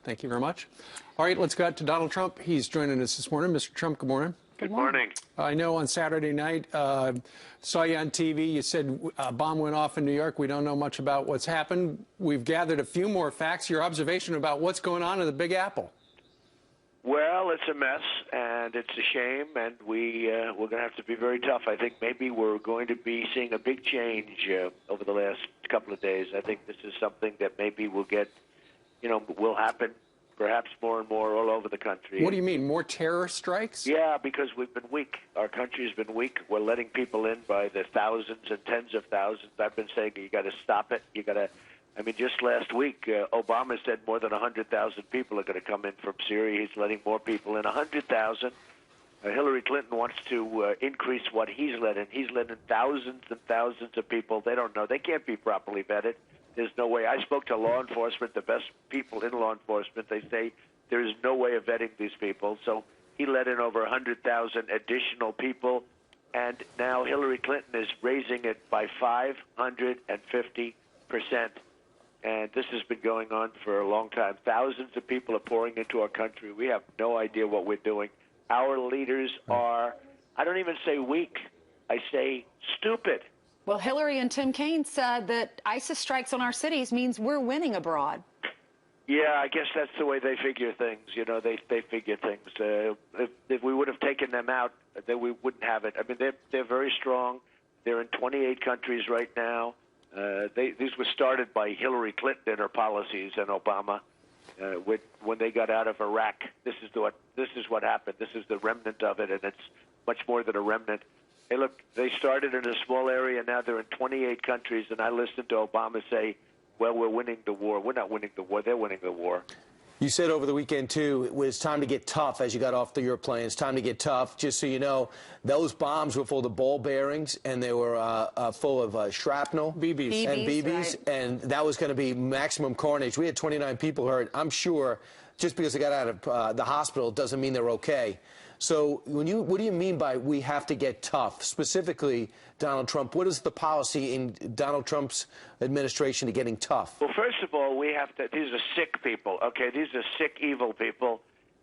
Thank you very much. All right, let's go out to Donald Trump. He's joining us this morning. Mr. Trump, good morning. Good morning. I know on Saturday night, saw you on TV. You said a bomb went off in New York. We don't know much about what's happened. We've gathered a few more facts. Your observation about what's going on in the Big Apple. Well, it's a mess, and it's a shame, and we're going to have to be very tough. I think maybe we're going to be seeing a big change over the last couple of days. I think this is something that maybe will get, will happen perhaps more and more all over the country. What do you mean, more terror strikes? Yeah, because we've been weak. Our country has been weak. We're letting people in by the thousands and tens of thousands. I've been saying you got to stop it. You got to. I mean, just last week, Obama said more than 100,000 people are going to come in from Syria. He's letting more people in, 100,000. Hillary Clinton wants to increase what he's let in. He's let in thousands and thousands of people. They don't know. They can't be properly vetted. There's no way. I spoke to law enforcement, the best people in law enforcement. They say there is no way of vetting these people. So he let in over 100,000 additional people, and now Hillary Clinton is raising it by 550%. And this has been going on for a long time. Thousands of people are pouring into our country. We have no idea what we're doing. Our leaders are, I don't even say weak, I say stupid. Well, Hillary and Tim Kaine said that ISIS strikes on our cities means we're winning abroad. Yeah, I guess that's the way they figure things. They figure things. If we would have taken them out, then we wouldn't have it. I mean, they're very strong. They're in 28 countries right now. These were started by Hillary Clinton and her policies and Obama. When they got out of Iraq, this is what happened. This is the remnant of it, and it's much more than a remnant. Hey, look, they started in a small area. Now they're in 28 countries, and I listened to Obama say, well, we're winning the war. We're not winning the war. They're winning the war. You said over the weekend, too, it was time to get tough as you got off your plane. It's time to get tough. Just so you know, those bombs were full of ball bearings, and they were full of shrapnel. BBs. And BBs, right. and that was going to be maximum carnage. We had 29 people hurt. I'm sure just because they got out of the hospital doesn't mean they're okay. So what do you mean by we have to get tough? Specifically, Donald Trump, what is the policy in Donald Trump's administration to getting tough? Well, first of all, we have to, these are sick people, okay? These are sick, evil people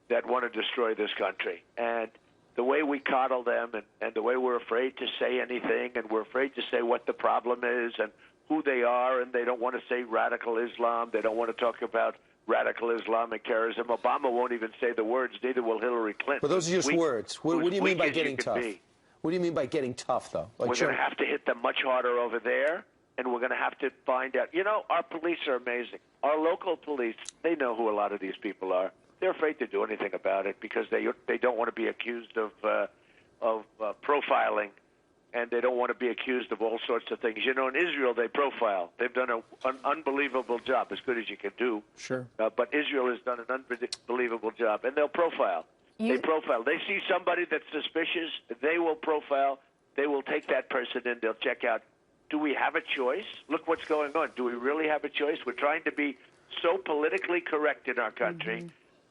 that want to destroy this country. And the way we coddle them and the way we're afraid to say anything, and we're afraid to say what the problem is and who they are, and they don't want to say radical Islam. They don't want to talk about radical Islamic terrorism. Obama won't even say the words, neither will Hillary Clinton. But those are just words. What do you mean by getting tough? What do you mean by getting tough, though? We're going to have to hit them much harder over there, and we're going to have to find out. Our police are amazing. Our local police, they know who a lot of these people are. They're afraid to do anything about it because they don't want to be accused of profiling, and they don't want to be accused of all sorts of things. In Israel, they profile. They've done an unbelievable job, as good as you can do. Sure. But Israel has done an unbelievable job, and they'll profile. They profile. They see somebody that's suspicious, they will profile. They will take that person in. They'll check out, do we have a choice? Look what's going on. Do we really have a choice? We're trying to be so politically correct in our country. Mm-hmm.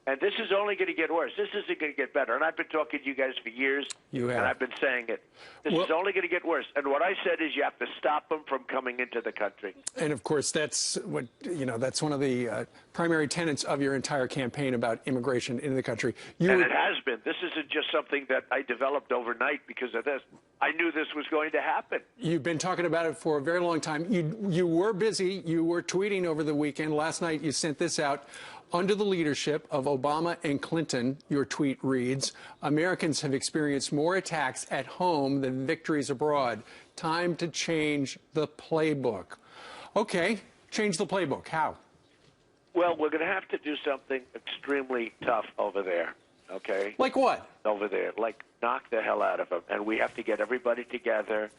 And this is only going to get worse. This isn't going to get better. And I've been talking to you guys for years, and I've been saying it. This is only going to get worse. And what I said is you have to stop them from coming into the country. And, of course, that's what, that's one of the primary tenets of your entire campaign about immigration into the country. And it has been. This isn't just something that I developed overnight because of this. I knew this was going to happen. You've been talking about it for a very long time. You were busy. You were tweeting over the weekend. Last night you sent this out. Under the leadership of Obama and Clinton, your tweet reads, Americans have experienced more attacks at home than victories abroad. Time to change the playbook. Okay, change the playbook. How? Well, we're going to have to do something extremely tough over there, okay? Like what? Over there, like knock the hell out of them. And we have to get everybody together,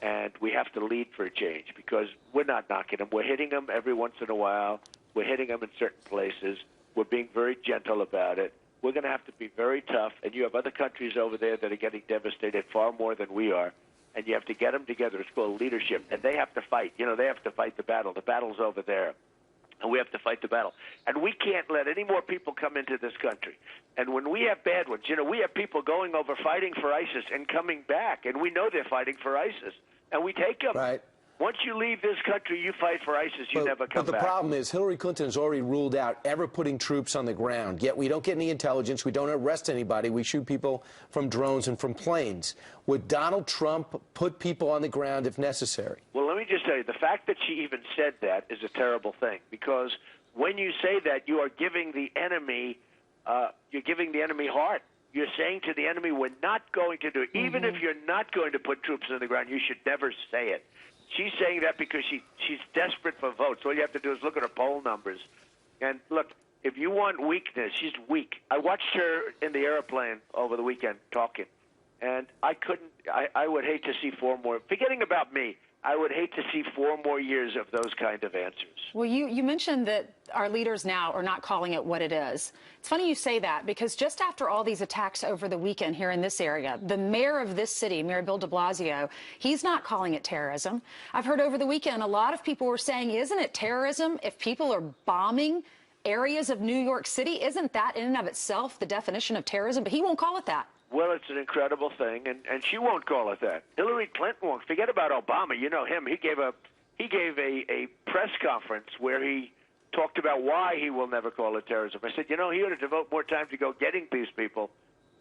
and we have to lead for a change because we're not knocking them. We're hitting them every once in a while. We're hitting them in certain places. We're being very gentle about it. We're going to have to be very tough, and you have other countries over there that are getting devastated far more than we are, and you have to get them together. It's called leadership, and they have to fight. They have to fight the battle. The battle's over there, and we have to fight the battle. And we can't let any more people come into this country. And when we have bad ones, we have people going over fighting for ISIS and coming back, and we know they're fighting for ISIS, and we take them. Right. Once you leave this country, you fight for ISIS, you never come back. But the problem is Hillary Clinton has already ruled out ever putting troops on the ground. Yet we don't get any intelligence. We don't arrest anybody. We shoot people from drones and from planes. Would Donald Trump put people on the ground if necessary? Well, let me just tell you, the fact that she even said that is a terrible thing, because when you say that, you are giving the enemy heart. You're saying to the enemy, we're not going to do it. Even if you're not going to put troops on the ground, you should never say it. She's saying that because she's desperate for votes. All you have to do is look at her poll numbers. And look, if you want weakness, she's weak. I watched her in the airplane over the weekend talking, and I would hate to see 4 more. Forgetting about me, I would hate to see 4 more years of those kind of answers. Well, you mentioned that our leaders now are not calling it what it is. It's funny you say that, because just after all these attacks over the weekend here in this area, the mayor of this city, Mayor Bill de Blasio, he's not calling it terrorism. I've heard over the weekend a lot of people were saying, isn't it terrorism if people are bombing areas of New York City? Isn't that in and of itself the definition of terrorism? But he won't call it that. Well, it's an incredible thing, and she won't call it that. Hillary Clinton won't. Forget about Obama. You know him. He gave a press conference where he talked about why he will never call it terrorism. I said, he ought to devote more time to go getting these people.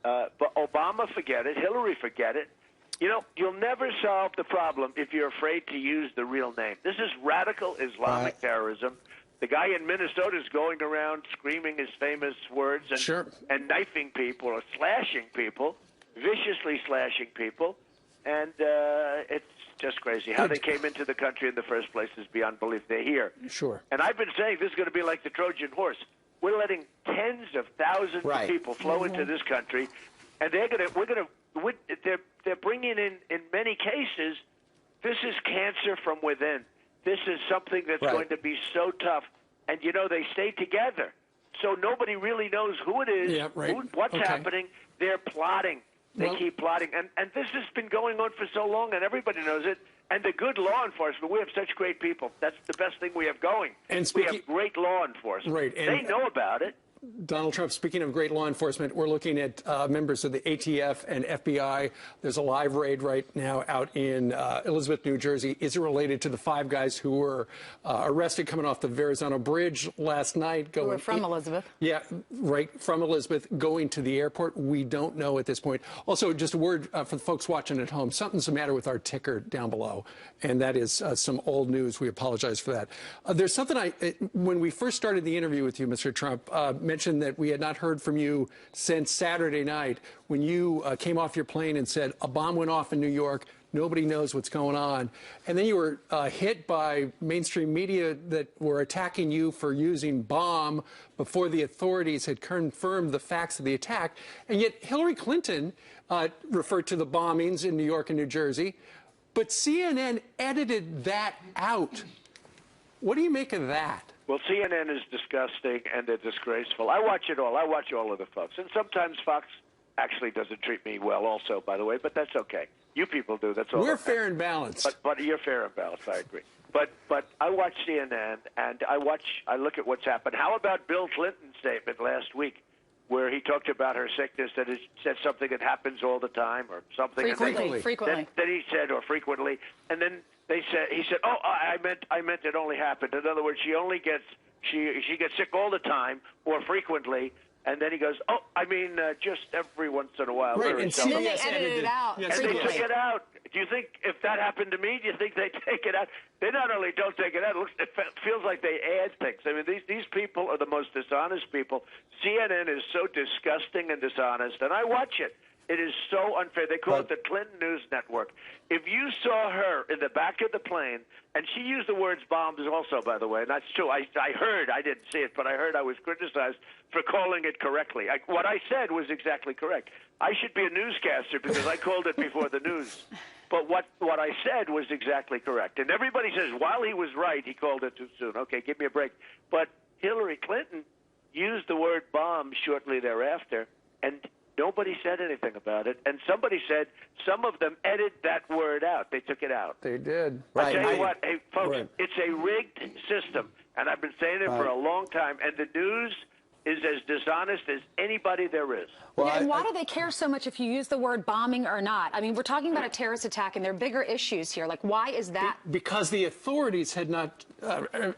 But Obama, forget it. Hillary, forget it. You'll never solve the problem if you're afraid to use the real name. This is radical Islamic terrorism. The guy in Minnesota is going around screaming his famous words and knifing people or slashing people, viciously slashing people. And it's just crazy. How they came into the country in the first place is beyond belief. They're here. Sure. And I've been saying this is going to be like the Trojan horse. We're letting tens of thousands of people flow into this country, and they're bringing in many cases, this is cancer from within. This is something that's going to be so tough. And, they stay together. So nobody really knows who it is, what's happening. They're plotting. They keep plotting. And this has been going on for so long, and everybody knows it. And the good law enforcement, we have such great people. That's the best thing we have going. And we have great law enforcement. Right. And they know about it. Donald Trump, speaking of great law enforcement, we're looking at members of the ATF and FBI. There's a live raid right now out in Elizabeth, New Jersey. Is it related to the 5 guys who were arrested coming off the Verrazano Bridge last night? Who were from Elizabeth. Yeah, right, from Elizabeth, going to the airport. We don't know at this point. Also, just a word for the folks watching at home. Something's the matter with our ticker down below, and that is some old news. We apologize for that. There's something when we first started the interview with you, Mr. Trump, mentioned that we had not heard from you since Saturday night when you came off your plane and said a bomb went off in New York. Nobody knows what's going on. And then you were hit by mainstream media that were attacking you for using bomb before the authorities had confirmed the facts of the attack. And yet Hillary Clinton referred to the bombings in New York and New Jersey. But CNN edited that out. What do you make of that? Well, CNN is disgusting and they're disgraceful. I watch it all. I watch all of the Fox. And sometimes Fox actually doesn't treat me well also, by the way, but that's okay. You people do. That's all. We're fair and balanced. But you're fair and balanced. I agree. But I watch CNN and I look at what's happened. How about Bill Clinton's statement last week where he talked about her sickness, that it said something that happens all the time or something. Frequently. Then he said, or frequently. And then he said, oh, I meant it only happened. In other words, she gets sick all the time or frequently. And then he goes, oh, I mean, just every once in a while. Right, and then they edited it out. And they took it out. Do you think if that happened to me, do you think they take it out? They not only don't take it out, it feels like they add things. I mean, these people are the most dishonest people. CNN is so disgusting and dishonest, and I watch it. It is so unfair. They call it the Clinton News Network. If you saw her in the back of the plane, and she used the words bombs also, by the way, and that's true. I heard, I didn't see it, but I heard I was criticized for calling it correctly. What I said was exactly correct. I should be a newscaster because I called it before the news. But what I said was exactly correct. And everybody says, while he was right, he called it too soon. Okay, give me a break. But Hillary Clinton used the word bomb shortly thereafter, and nobody said anything about it. And somebody said some of them edited that word out. They took it out. They did. I tell you what, hey, folks, it's a rigged system. And I've been saying it for a long time. And the news is is as dishonest as anybody there is. Well, and why do they care so much if you use the word bombing or not? I mean, we're talking about a terrorist attack, and there are bigger issues here. Like, why is that? Because the authorities had not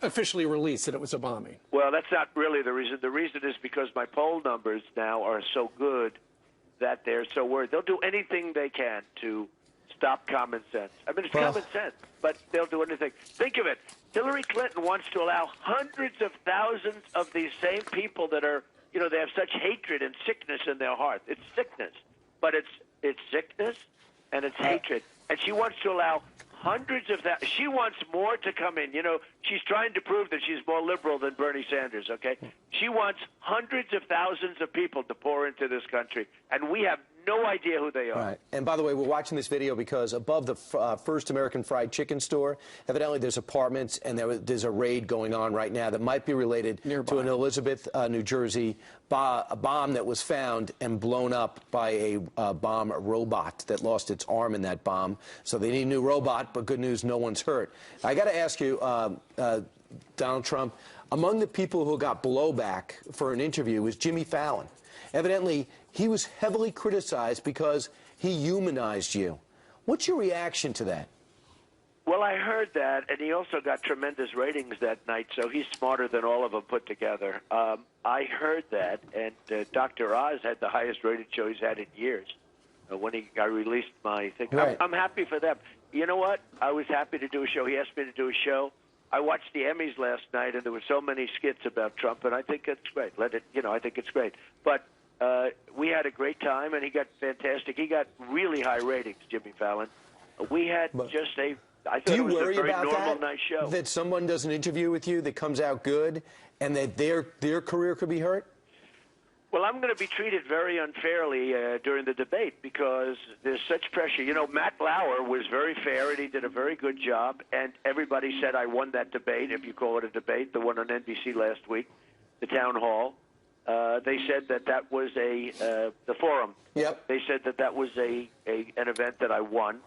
officially released that it was a bombing. Well, that's not really the reason. The reason is because my poll numbers now are so good that they're so worried. They'll do anything they can to stop common sense. I mean, it's common sense, but they'll do anything. Think of it. Hillary Clinton wants to allow hundreds of thousands of these same people that are, they have such hatred and sickness in their heart. It's sickness, but it's sickness and it's hatred. And she wants to allow hundreds of that. She wants more to come in. She's trying to prove that she's more liberal than Bernie Sanders, okay? She wants hundreds of thousands of people to pour into this country, and we have no idea who they are. Right. And by the way, we're watching this video because above the First American Fried Chicken store, evidently there's apartments, and there's a raid going on right now that might be related to an Elizabeth, New Jersey bomb that was found and blown up by a bomb robot that lost its arm in that bomb. So they need a new robot, but good news, no one's hurt. I got to ask you, Donald Trump, among the people who got blowback for an interview was Jimmy Fallon. Evidently, he was heavily criticized because he humanized you. What's your reaction to that? Well, I heard that, and he also got tremendous ratings that night, so he's smarter than all of them put together. I heard that, and Dr. Oz had the highest rated show he's had in years when I released my thing. Right. I'm happy for them. You know what? I was happy to do a show. He asked me to do a show. I watched the Emmys last night, and there were so many skits about Trump, and I think it's great. I think it's great. But we had a great time, and he got fantastic. He got really high ratings, Jimmy Fallon. We had I thought it was a very normal, nice show. That someone does an interview with you that comes out good, and that their career could be hurt? Well, I'm going to be treated very unfairly during the debate because there's such pressure. Matt Lauer was very fair, and he did a very good job, and everybody said I won that debate, if you call it a debate, the one on NBC last week, the town hall. They said that was the forum. Yep. They said that was an event that I won.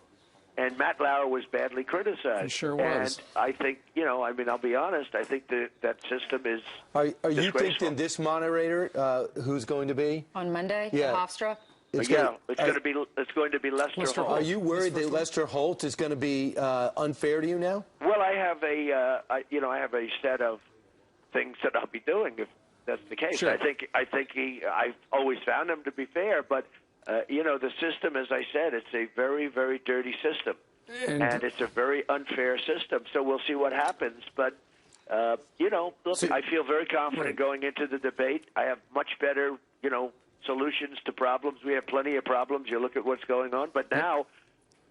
And Matt Lauer was badly criticized. He sure was. And I think, I'll be honest, I think that system is Are you thinking this moderator, who's going to be? On Monday, Yeah. Hofstra? It's going to be Lester Holt. Are you worried that Lester Holt is going to be unfair to you now? Well, I have a set of things that I'll be doing if that's the case. Sure. I've always found him to be fair, but the system, as I said, it's a very, very dirty system, and it's a very unfair system. So we'll see what happens. But look, I feel very confident going into the debate. I have much better, solutions to problems. We have plenty of problems. You look at what's going on, but now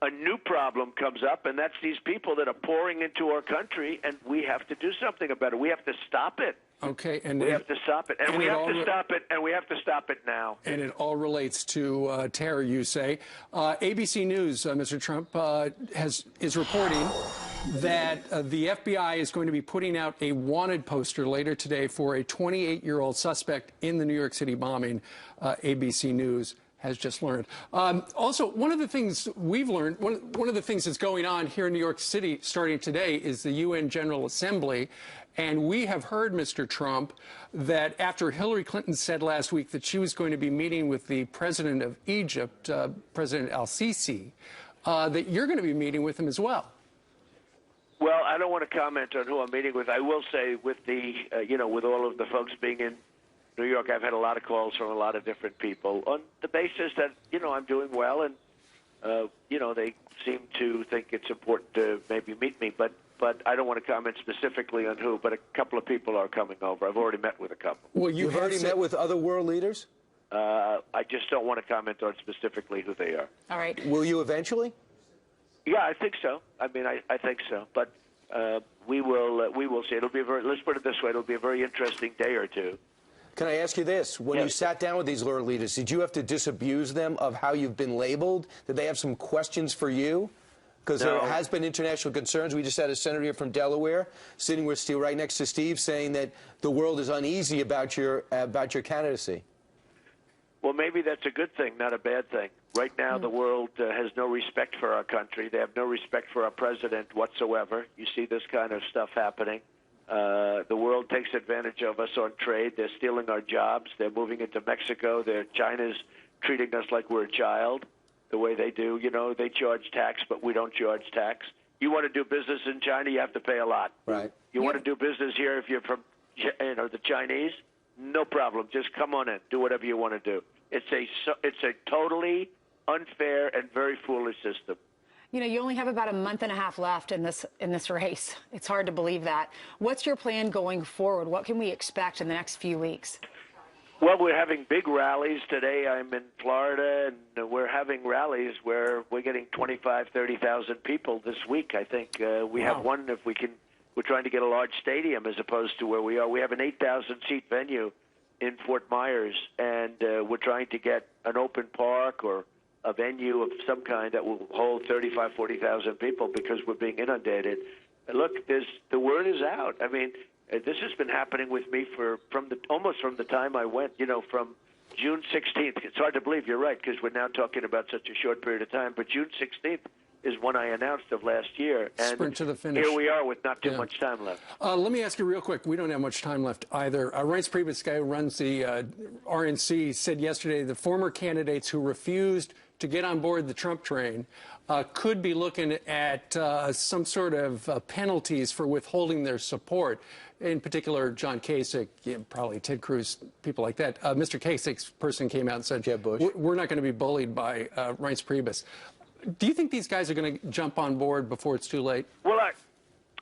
a new problem comes up, and that's these people that are pouring into our country, and we have to do something about it. We have to stop it. Okay, and we have to stop it, and we have to stop it, and we have to stop it now. And it all relates to terror, you say. ABC News, Mr. Trump, is reporting that the FBI is going to be putting out a wanted poster later today for a 28-year-old suspect in the New York City bombing. ABC News has just learned. Also, one of the things we've learned, one of the things that's going on here in New York City starting today is the UN General Assembly. And we have heard, Mr. Trump, that after Hillary Clinton said last week that she was going to be meeting with the president of Egypt, President al-Sisi, that you're going to be meeting with him as well. Well, I don't want to comment on who I'm meeting with. I will say with with all of the folks being in New York, I've had a lot of calls from a lot of different people on the basis that, I'm doing well, and, they seem to think it's important to maybe meet me. But I don't want to comment specifically on who, but a couple of people are coming over. I've already met with a couple. Well, you've already met with other world leaders? I just don't want to comment on specifically who they are. All right. Will you eventually? Yeah, I think so. I mean, I think so. But we will see. It'll be let's put it this way, it'll be a very interesting day or two. Can I ask you this? When you sat down with these world leaders, did you have to disabuse them of how you've been labeled? Did they have some questions for you? Because there has been international concerns. We just had a senator here from Delaware sitting with Steve, right next to Steve, saying that the world is uneasy about your candidacy. Well, maybe that's a good thing, not a bad thing. Right now, the world has no respect for our country. They have no respect for our president whatsoever. You see this kind of stuff happening. The world takes advantage of us on trade. They're stealing our jobs. They're moving into Mexico. China's treating us like we're a child, the way they do. You know, they charge tax, but we don't charge tax. You want to do business in China, you have to pay a lot. Right. You want to do business here if you're from, the Chinese, no problem. Just come on in. Do whatever you want to do. It's a totally unfair and very foolish system. You know, you only have about a month and a half left in this race. It's hard to believe that. What's your plan going forward? What can we expect in the next few weeks? Well, we're having big rallies. Today I'm in Florida, and we're having rallies where we're getting 25,000, 30,000 people this week. I think we have one, if we can. We're trying to get a large stadium as opposed to where we are. We have an 8,000-seat venue in Fort Myers, and we're trying to get an open park or a venue of some kind that will hold 35,000, 40,000 people because we're being inundated. And look, the word is out. I mean, this has been happening with me almost from the time I went, from June 16th. It's hard to believe, you're right, because we're now talking about such a short period of time. But June 16th is when I announced of last year. And sprint to the finish. Here we are with not too much time left. Let me ask you real quick. We don't have much time left either. Reince Priebus, guy who runs the RNC, said yesterday the former candidates who refused to get on board the Trump train could be looking at some sort of penalties for withholding their support. In particular, John Kasich, probably Ted Cruz, people like that. Mr. Kasich's person came out and said, Jeb Bush, we're not going to be bullied by Reince Priebus. Do you think these guys are going to jump on board before it's too late? Well,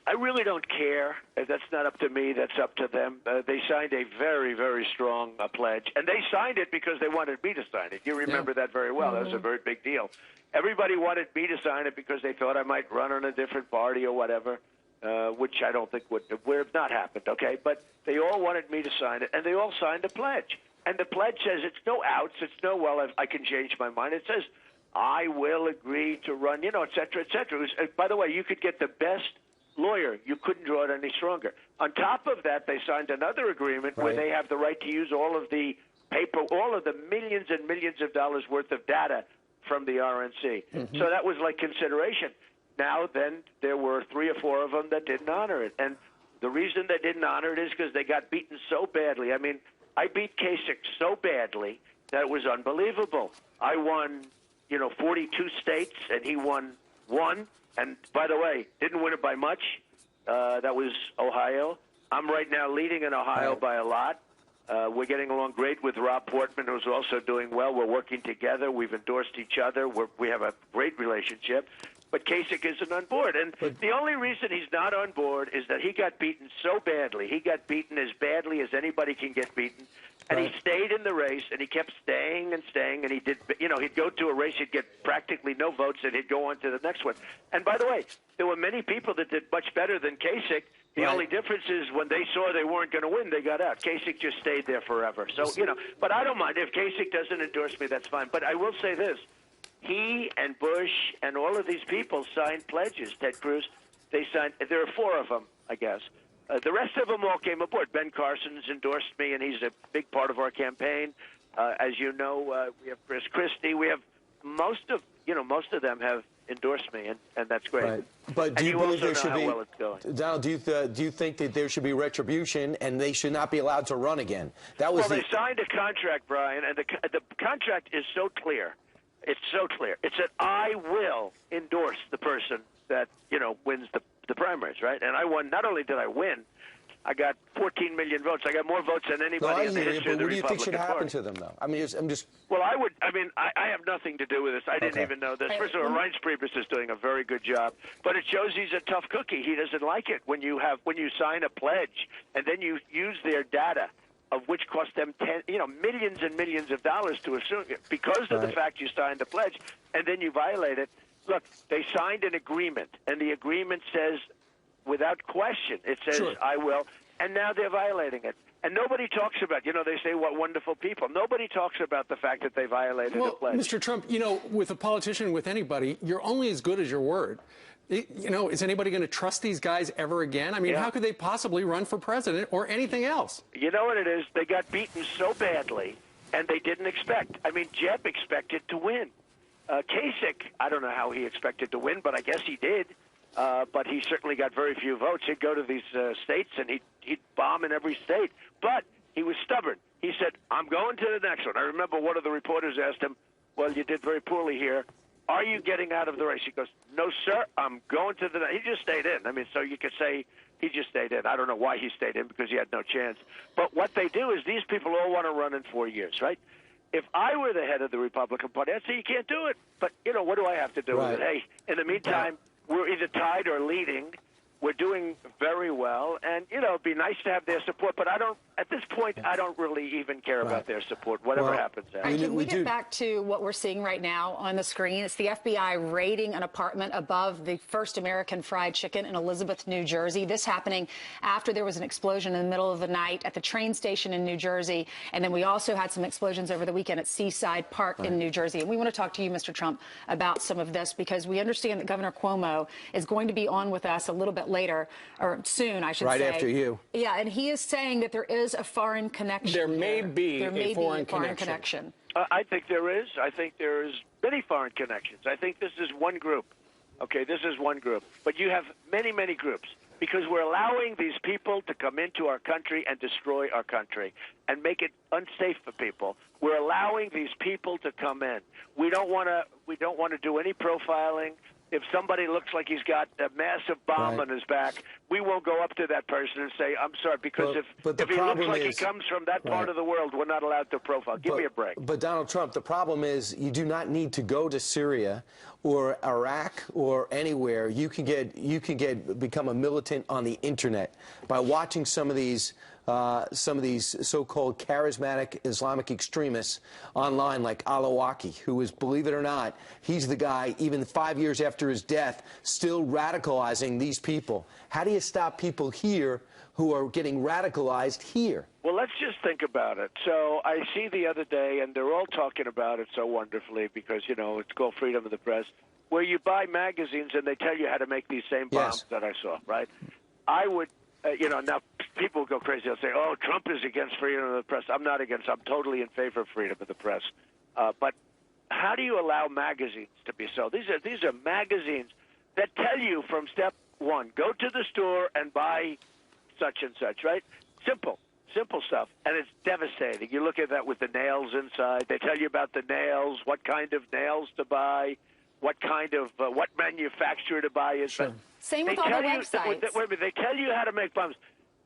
I really don't care. That's not up to me. That's up to them. They signed a very, very strong pledge, and they signed it because they wanted me to sign it. You remember that very well. That was a very big deal. Everybody wanted me to sign it because they thought I might run on a different party or whatever, which I don't think would have not happened, okay? But they all wanted me to sign it, and they all signed a pledge. And the pledge says it's no outs, it's no, well, I can change my mind. It says, I will agree to run, et cetera, et cetera. By the way, you could get the best lawyer. You couldn't draw it any stronger. On top of that, they signed another agreement where they have the right to use all of the paper, all of the millions and millions of dollars worth of data from the RNC. So that was like consideration. Now, then, there were 3 or 4 of them that didn't honor it. And the reason they didn't honor it is because they got beaten so badly. I mean, I beat Kasich so badly that it was unbelievable. I won 42 states, and he won 1. And, by the way, didn't win it by much. That was Ohio. I'm right now leading in Ohio by a lot. We're getting along great with Rob Portman, who's also doing well. We're working together. We've endorsed each other. We have a great relationship. But Kasich isn't on board. And the only reason he's not on board is that he got beaten so badly. He got beaten as badly as anybody can get beaten. And he stayed in the race, and he kept staying and staying, and he did, he'd go to a race, he'd get practically no votes, and he'd go on to the next one. And by the way, there were many people that did much better than Kasich. The only difference is when they saw they weren't going to win, they got out. Kasich just stayed there forever. So, but I don't mind. If Kasich doesn't endorse me, that's fine. But I will say this. He and Bush and all of these people signed pledges. Ted Cruz, they signed. There are 4 of them, I guess. The rest of them all came aboard. Ben Carson's endorsed me, and he's a big part of our campaign. As you know, we have Chris Christie. We have most of them have endorsed me, and that's great. Right. But do you believe there should be? Well, it's going. Donald, do you think that there should be retribution, and they should not be allowed to run again? That was they signed a contract, Brian, and the contract is so clear. It's so clear. It said, I will endorse the person that, wins the primaries, right? And I won. Not only did I win, I got 14 million votes. I got more votes than anybody in the history of the Republican Party. But what do you think should happen to them, though? I mean, I'm just... Well, I have nothing to do with this. I didn't even know this. First of all, Reince Priebus is doing a very good job, but it shows he's a tough cookie. He doesn't like it when you sign a pledge and then you use their data, of which cost them millions and millions of dollars to assume because of the fact you signed the pledge, and then you violate it. Look, they signed an agreement, and the agreement says, without question, it says, I will, and now they're violating it. And nobody talks about, they say, what wonderful people. Nobody talks about the fact that they violated the pledge. Mr. Trump, with a politician, with anybody, you're only as good as your word. Is anybody going to trust these guys ever again? I mean, how could they possibly run for president or anything else? You know what it is? They got beaten so badly, and they didn't expect. I mean, Jeb expected to win. Kasich, I don't know how he expected to win, but I guess he did. but he certainly got very few votes. He'd go to these states, and he'd bomb in every state. But he was stubborn. He said, I'm going to the next one. I remember one of the reporters asked him, well, you did very poorly here. Are you getting out of the race? He goes, no, sir, I'm going to the next. He just stayed in. I mean, so you could say he just stayed in. I don't know why he stayed in, because he had no chance. But what they do is these people all want to run in 4 years, right? If I were the head of the Republican Party, I'd say you can't do it. But, what do I have to do with it? Hey, in the meantime, we're either tied or leading. We're doing very well, and, it'd be nice to have their support, but at this point, I don't really even care about their support, whatever happens. Can we get back to what we're seeing right now on the screen? It's the FBI raiding an apartment above the First American Fried Chicken in Elizabeth, New Jersey. This happening after there was an explosion in the middle of the night at the train station in New Jersey, and then we also had some explosions over the weekend at Seaside Park in New Jersey. And we want to talk to you, Mr. Trump, about some of this, because we understand that Governor Cuomo is going to be on with us a little bit later, or soon, I should say. Right after you. Yeah, and he is saying that there is a foreign connection. There may be a foreign connection. I think there is. I think there is many foreign connections. I think this is one group. Okay, this is one group. But you have many, many groups, because we're allowing these people to come into our country and destroy our country and make it unsafe for people. We're allowing these people to come in. We don't want to do any profiling. If somebody looks like he's got a massive bomb on his back, we won't go up to that person and say, I'm sorry, because if he looks like he comes from that part of the world, we're not allowed to profile. Give me a break. But Donald Trump, the problem is you do not need to go to Syria or Iraq or anywhere. You can become a militant on the internet by watching some of these so-called charismatic Islamic extremists online, like Al-Awlaki, who is, believe it or not, he's the guy, even 5 years after his death, still radicalizing these people. How do you stop people here who are getting radicalized here? Well, let's just think about it. So I see the other day, and they're all talking about it so wonderfully because, it's called freedom of the press, where you buy magazines and they tell you how to make these same bombs that I saw, right? I would... now people go crazy. They'll say, oh, Trump is against freedom of the press. I'm not against. I'm totally in favor of freedom of the press. But how do you allow magazines to be sold? These are magazines that tell you from step one, go to the store and buy such and such, right? Simple stuff. And it's devastating. You look at that with the nails inside. They tell you about the nails, what kind of nails to buy, what kind of, what manufacturer to buy is. Sure. Same with all the websites. Wait a minute, they tell you how to make bombs.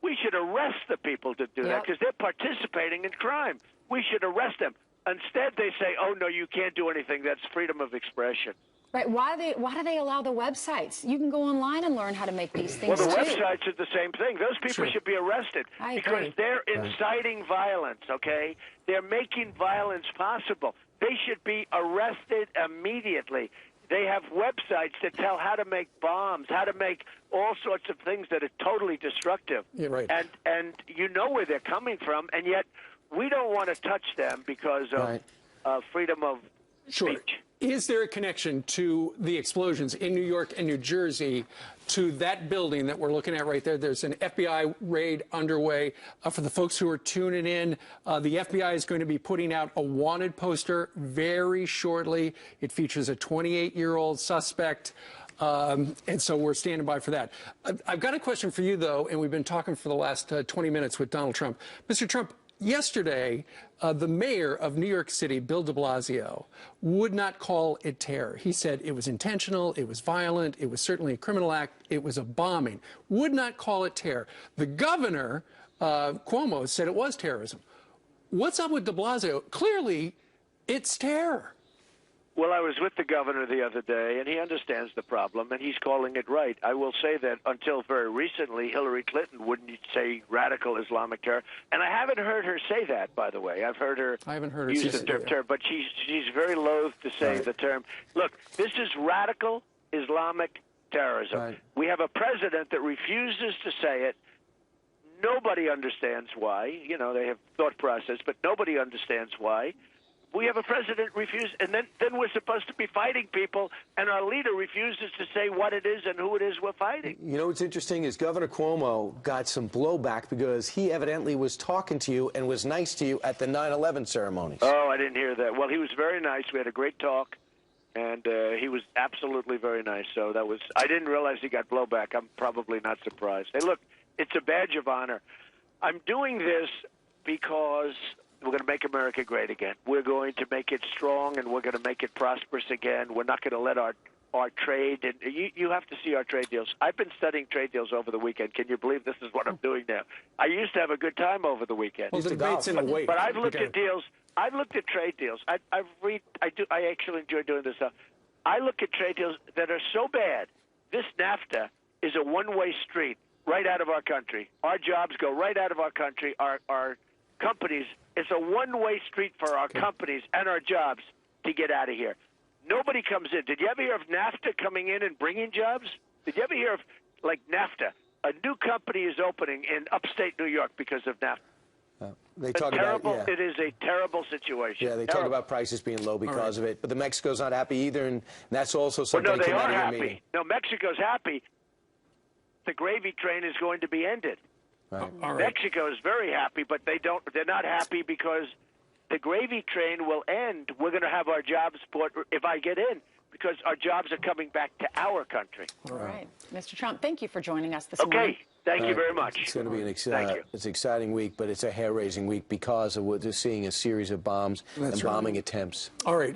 We should arrest the people to do that because they're participating in crime. We should arrest them. Instead, they say, oh, no, you can't do anything. That's freedom of expression. Right. Why do they allow the websites? You can go online and learn how to make these things, Well, the websites are the same thing. Those people should be arrested because they're inciting violence, okay? They're making violence possible. They should be arrested immediately. They have websites that tell how to make bombs, how to make all sorts of things that are totally destructive. Yeah, right. And you know where they're coming from, and yet we don't want to touch them because of freedom of speech. Is there a connection to the explosions in New York and New Jersey to that building that we're looking at right there? There's an FBI raid underway. For the folks who are tuning in, the FBI is going to be putting out a wanted poster very shortly. It features a 28-year-old suspect. And so we're standing by for that. I've got a question for you, though, and we've been talking for the last 20 minutes with Donald Trump. Mr. Trump, yesterday, the mayor of New York City, Bill de Blasio, would not call it terror. He said it was intentional, it was violent, it was certainly a criminal act, it was a bombing. Would not call it terror. The governor, Cuomo, said it was terrorism. What's up with de Blasio? Clearly, it's terror. Well, I was with the governor the other day, and he understands the problem, and he's calling it right. I will say that until very recently, Hillary Clinton wouldn't say radical Islamic terror, and I haven't heard her say that, by the way. I've heard her use the term, but she's very loath to say the term. Look, this is radical Islamic terrorism. Right. We have a president that refuses to say it. Nobody understands why. They have thought process, but nobody understands why. We have a president refuse, and then we're supposed to be fighting people, and our leader refuses to say what it is and who it is we're fighting. You know what's interesting is Governor Cuomo got some blowback because he evidently was talking to you and was nice to you at the 9/11 ceremonies. Oh, I didn't hear that. Well, he was very nice. We had a great talk. And he was absolutely very nice. So that was, I didn't realize he got blowback. I'm probably not surprised. Hey, look, it's a badge of honor. I'm doing this because we're going to make America great again. We're going to make it strong, and we're going to make it prosperous again. We're not going to let our trade, and you have to see our trade deals. I've been studying trade deals over the weekend. Can you believe this is what I'm doing now? I used to have a good time over the weekend. Well, the debate's in a wait. But I've looked at deals. I've looked at trade deals. I actually enjoy doing this stuff. I look at trade deals that are so bad. This NAFTA is a one-way street right out of our country. Our jobs go right out of our country. Our companies, it's a one-way street for our companies and our jobs to get out of here. Nobody comes in. Did you ever hear of NAFTA coming in and bringing jobs? Did you ever hear of, like, NAFTA? A new company is opening in upstate New York because of NAFTA. They talk about, It is a terrible situation. Yeah, they talk about prices being low because of it. But the Mexico's not happy either, and that's also something well, no, that came they out are of your happy. meeting. No, Mexico's happy. The gravy train is going to be ended. Right. All right. Mexico is very happy, but they're not happy because the gravy train will end. We're going to have our jobs put, if I get in, because our jobs are coming back to our country. All right. Mr. Trump, thank you for joining us this morning. Okay. Thank you very much. It's going to be an it's an exciting week, but it's a hair-raising week because of what they're seeing a series of bombs and bombing attempts. All right.